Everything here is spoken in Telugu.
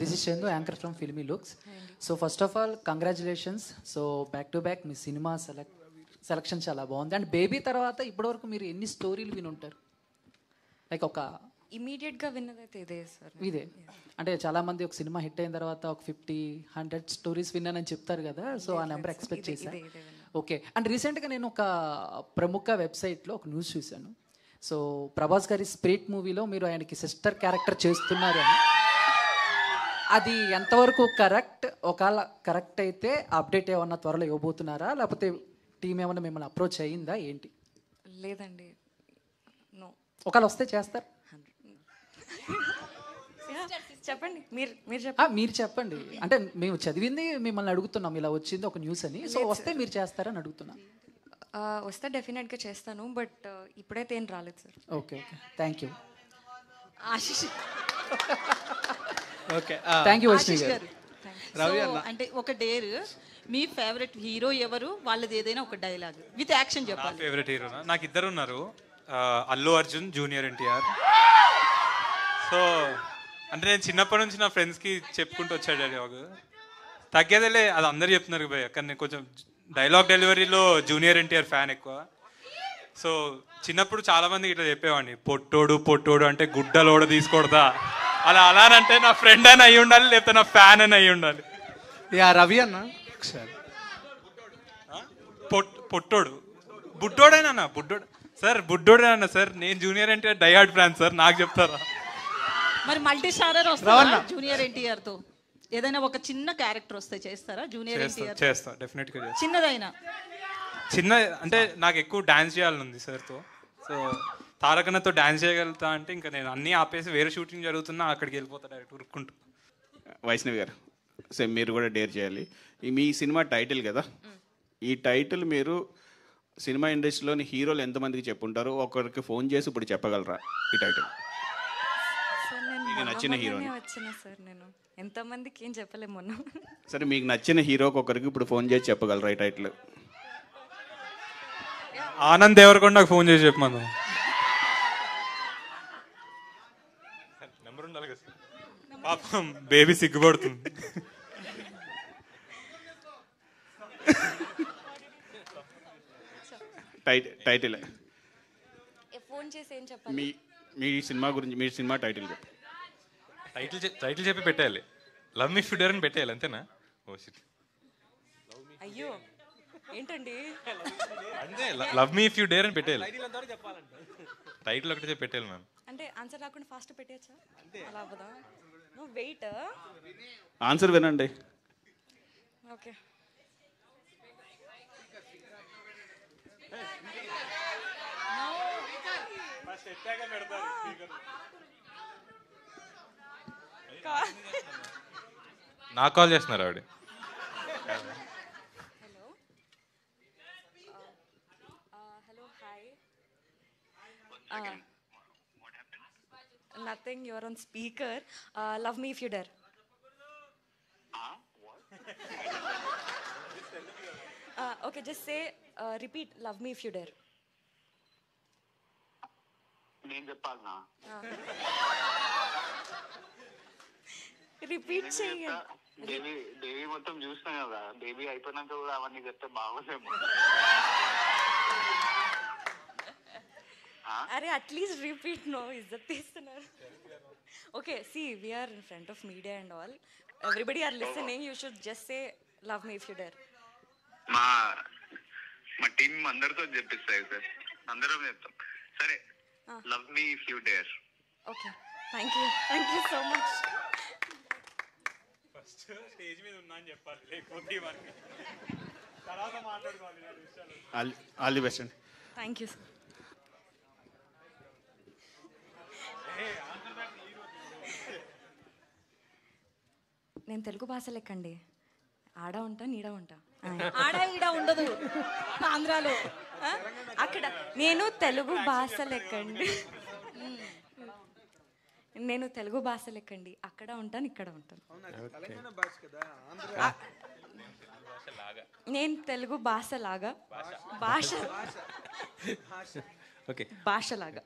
This is Chandu, anchor from filmy looks. So first of all congratulations. So back to back me cinema selection చాలా బాగుంది. అండ్ బేబీ తర్వాత ఇప్పటివరకు మీరు ఎన్ని స్టోరీలు వినుంటారు? లైక్ ఒక ఇమీడియట్గా విన్నదైతే ఇదే సార్. ఇదే అంటే చాలామంది ఒక సినిమా హిట్ అయిన తర్వాత ఒక 50-100 స్టోరీస్ విన్నానని చెప్తారు కదా, సో ఆ నెంబర్ ఎక్స్పెక్ట్ చేశాను. ఓకే. అండ్ రీసెంట్గా నేను ఒక ప్రముఖ వెబ్సైట్లో ఒక న్యూస్ చూశాను. సో ప్రభాస్ గారి స్పిరిట్ మూవీలో మీరు ఆయనకి సిస్టర్ క్యారెక్టర్ చేస్తున్నారు అని. అది ఎంతవరకు కరెక్ట్? ఒకవేళ కరెక్ట్ అయితే అప్డేట్ ఏమన్నా త్వరలో ఇవ్వబోతున్నారా, లేకపోతే టీం ఏమన్నా మిమ్మల్ని అప్రోచ్ అయ్యిందా ఏంటి? లేదండి, నో. ఒకవేళ వస్తే చేస్తారు? చెప్పండి, మీరు మీరు చెప్పండి. అంటే మేము చదివింది మిమ్మల్ని అడుగుతున్నాం, ఇలా వచ్చింది ఒక న్యూస్ అని. సో వస్తే మీరు చేస్తారని అడుగుతున్నా. వస్తే డెఫినెట్గా చేస్తాను, బట్ ఇప్పుడైతే ఏం రాలేదు sir. Okay okay, thank you. Ashish okay, thank you Vaishnavi గారు. రవి So, అన్న. అంటే ఒక డేర్, మీ ఫేవరెట్ హీరో ఎవరు, వాళ్ళది ఏదైనా ఒక డైలాగ్ విత్ యాక్షన్ నా చెప్పాలి. ఫేవరెట్ హీరోనా? నాకు ఇద్దరు ఉన్నారు, అల్లు అర్జున్, జూనియర్ ఎన్టీఆర్. సో అంటే నేను చిన్నప్పటి నుంచి నా ఫ్రెండ్స్కి చెప్పుకుంటూ వచ్చాడు డైలాగ్. తగ్గేదేలే, అది అందరు చెప్తున్నారు భయ్య, కానీ నేను కొంచెం డైలాగ్ డెలివరీలో జూనియర్ ఎన్టీఆర్ ఫ్యాన్ ఎక్కువ. సో చిన్నప్పుడు చాలామందికి ఇట్లా చెప్పేవాడిని, పొట్టోడు పొట్టోడు అంటే గుడ్డలోడ తీసుకోడదా, అలానంటే నా ఫ్రెండ్ అని అయి ఉండాలి, లేకపోతే నా ఫ్యాన్ అని అయి ఉండాలి. యా రవి అన్న ఒకసారి. పొట్టోడు బుడ్డోడేనా? బుడ్డోడు సార్, బుడ్డోడేనా సార్? నేను junior NTR diehard fan sir, నాకు చెప్తారా? మరి మల్టీ స్టారర్ వస్తారా జూనియర్ ఎన్టీఆర్ తో? ఏదైనా ఒక చిన్న క్యారెక్టర్ వస్తే చేస్తారా జూనియర్ ఎన్టీఆర్? చేస్తా, డెఫినెట్గా చేస్తా. చిన్నదైనా చిన్న అంటే నాకు ఎక్కువ డాన్స్ చేయాలని ఉంది సార్తో. సో తారకన్నతో డాన్స్ చేయగలుగుతా అంటే ఇంకా నేను అన్నీ ఆపేసి వేరే షూటింగ్ జరుగుతున్నా అక్కడికి వెళ్ళిపోతా డైరెక్ట్ ఉరుక్కుంటూ. వైష్ణవి గారు, సో మీరు కూడా డేర్ చేయాలి. మీ సినిమా టైటిల్ కదా, ఈ టైటిల్ మీరు సినిమా ఇండస్ట్రీలోని హీరోలు ఎంతమందికి చెప్పుంటారు? ఒకరికి ఫోన్ చేసి ఇప్పుడు చెప్పగలరా ఈ టైటిల్? సార్ మీకు నచ్చిన హీరోని వచ్చిన సార్, నేను ఎంతమందికి ఏం చెప్పలేము మొన్న. సరే, మీకు నచ్చిన హీరోకి ఒకరికి ఇప్పుడు ఫోన్ చేసి చెప్పగలరా ఈ టైటిల్? ఆనంద్ దేవరకొండకు ఫోన్ చేసి చెప్పమను. నెంబర్ ఉండాలి కదా సార్, పాపం బేబీ సిగ్గుపడుతుంది. టైటిల్ ఫోన్ చేసి ఏం చెప్పాలి? మీ మీ సినిమా గురించి, మీ సినిమా టైటిల్ చెప్పు. టైటిల్ చెప్పి పెట్టేయాలి, love me if you dare అని పెట్టేయాలి, అంతేనా? ఓ షిట్, అయ్యో ఏంటండి, అంతే, love me if you dare అని పెట్టేయాలి. టైటిల్ ఒకటి చెప్పి పెట్టేయాలి మ్యామ్. అంటే ఆన్సర్ రాకుండా ఫాస్ట్ పెట్టేయచ్చా? అలా అవ్వదా? No, wait. ఆన్సర్ వినండి. ఓకే. నాకు కాల్ చేస్తున్నారు ఆవిడ. Hello hello, hi. Nothing, your on speaker. Love me if you dare. Okay, just say, repeat, love me if you dare. నేను చెప్పాలనా? రిపీట్ చేయండి. దేవి మొత్తం చూసినా కదా, బేబీ అయిపోయినాక కూడా అవన్నీ చెప్తే బాగోలేము. అరే అట్లీస్ట్ రిపీట్, నో ఇజ్జత్ తీస్తున్నారు. Okay, see we're in front of media and all, everybody are listening, you should just say love me if you dare. మా మా టీం అందరితో చెప్పిస్తాయి సార్, అందరం చెప్తాం. సరే, లవ్ me if you dare. Okay, thank you so much. First stage మీద ఉన్నా అని చెప్పాలి, లేకపోతే తర్వాత మాట్లాడుకోవాలి. ఆల్ ది బెస్ట్ అండి. Thank you sir. నేను తెలుగు భాష లెక్కండి, ఆడ ఉంటా నీడ ఉంటా. ఆడ ఈడ ఉండదు ఆంధ్రాలో. అక్కడ నేను తెలుగు భాష లెక్కండి, నేను తెలుగు భాష లెక్కండి, అక్కడ ఉంటాను ఇక్కడ ఉంటాను. నేను తెలుగు భాష లాగా, భాష ఓకే, భాషలాగా.